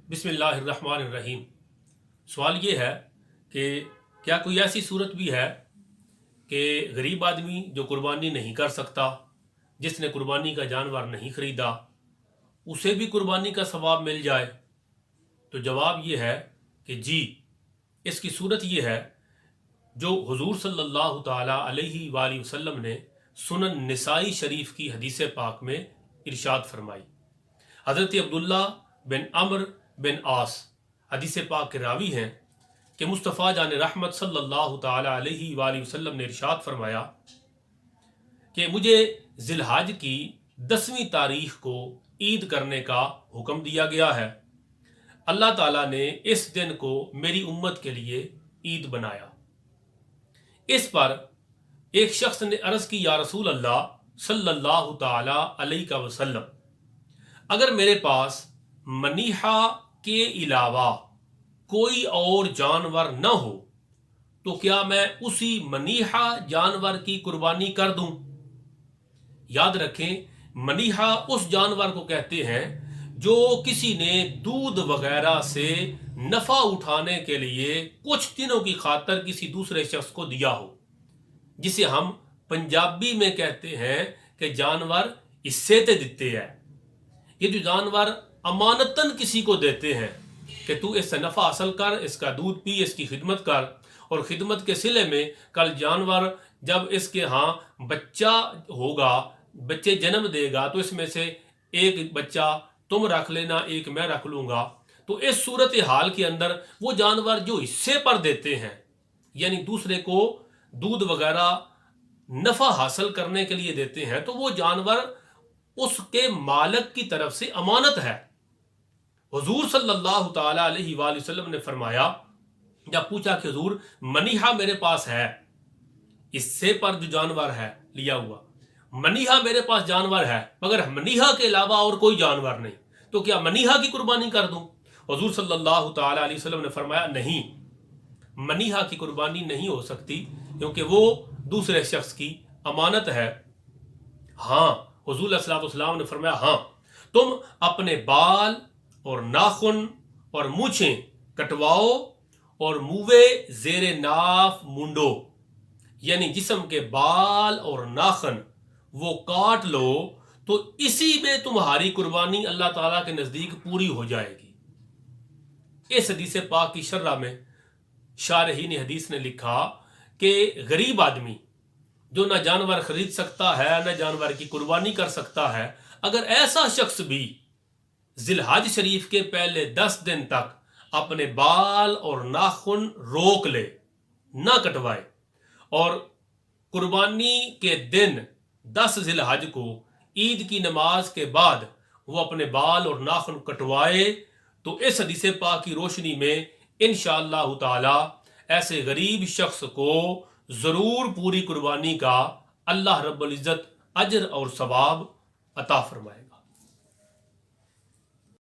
बिस्मिल्लाहिर्रहमानिर्रहीम। सवाल ये है कि क्या कोई ऐसी सूरत भी है कि गरीब आदमी जो कुर्बानी नहीं कर सकता, जिसने कुर्बानी का जानवर नहीं खरीदा, उसे भी कुर्बानी का सवाब मिल जाए? तो जवाब ये है कि जी, इसकी सूरत ये है जो हुजूर सल्लल्लाहु ताला अलैहि वसल्लम ने सुनन निसाई शरीफ की हदीस पाक में इरशाद फरमाई। हज़रत अब्दुल्ला बिन अम्र बिन आस हदीस पाक के रावी हैं कि मुस्तफ़ा जान रहमत सल्लल्लाहु ताला अलैहि वसल्लम ने इरशाद फरमाया कि मुझे जिलहज की 10वीं तारीख को ईद करने का हुक्म दिया गया है। अल्लाह ताला ने इस दिन को मेरी उम्मत के लिए ईद बनाया। इस पर एक शख्स ने अर्ज की, या रसूल अल्लाह सल्लल्लाहु ताला अलैहि वसल्लम, अगर मेरे पास मनीहा के अलावा कोई और जानवर न हो तो क्या मैं उसी मनीहा जानवर की कुर्बानी कर दूं? याद रखें, मनीहा उस जानवर को कहते हैं जो किसी ने दूध वगैरह से नफा उठाने के लिए कुछ दिनों की खातर किसी दूसरे शख्स को दिया हो, जिसे हम पंजाबी में कहते हैं कि जानवर इससे ते दिते है। ये जो जानवर अमानतन किसी को देते हैं कि तू इससे नफा हासिल कर, इसका दूध पी, इसकी खिदमत कर, और खिदमत के सिले में कल जानवर जब इसके यहाँ बच्चा होगा, बच्चे जन्म देगा, तो इसमें से एक बच्चा तुम रख लेना, एक मैं रख लूंगा। तो इस सूरत हाल के अंदर वो जानवर जो हिस्से पर देते हैं, यानी दूसरे को दूध वगैरह नफा हासिल करने के लिए देते हैं, तो वो जानवर उसके मालिक की तरफ से अमानत है। हुजूर सल्लल्लाहु ताला अलैहि वसल्लम ने फरमाया, जब पूछा कि हुजूर मनीहा मेरे पास है, इससे पर जो जानवर है लिया हुआ, मनीहा मेरे पास जानवर है मगर मनीहा के अलावा और कोई जानवर नहीं, तो क्या मनीहा की कुर्बानी कर दूं? हुजूर सल्लल्लाहु ताला अलैहि वसल्लम ने फरमाया, नहीं, मनीहा की कुर्बानी नहीं हो सकती, क्योंकि वो दूसरे शख्स की अमानत है। हाँ, हुजूर सल्लल्लाहु ने फरमाया, हाँ, तुम अपने बाल और नाखून और मूछें कटवाओ और मुवे जेरे नाफ मुंडो, यानी जिस्म के बाल और नाखून वो काट लो, तो इसी में तुम्हारी कुर्बानी अल्लाह ताला के नजदीक पूरी हो जाएगी। इस हदीस पाक की शर्रा में शारहीन हदीस ने लिखा कि गरीब आदमी जो न जानवर खरीद सकता है, न जानवर की कुर्बानी कर सकता है, अगर ऐसा शख्स भी जिलहज शरीफ के पहले 10 दिन तक अपने बाल और नाखून रोक ले, ना कटवाए, और कुर्बानी के दिन 10 जिलहज को ईद की नमाज के बाद वो अपने बाल और नाखून कटवाए, तो इस हदीस पाक की रोशनी में इंशाअल्लाह ताला ऐसे गरीब शख्स को जरूर पूरी कुर्बानी का अल्लाह रब्बुल इज्जत अजर और सवाब अता फरमाएगा।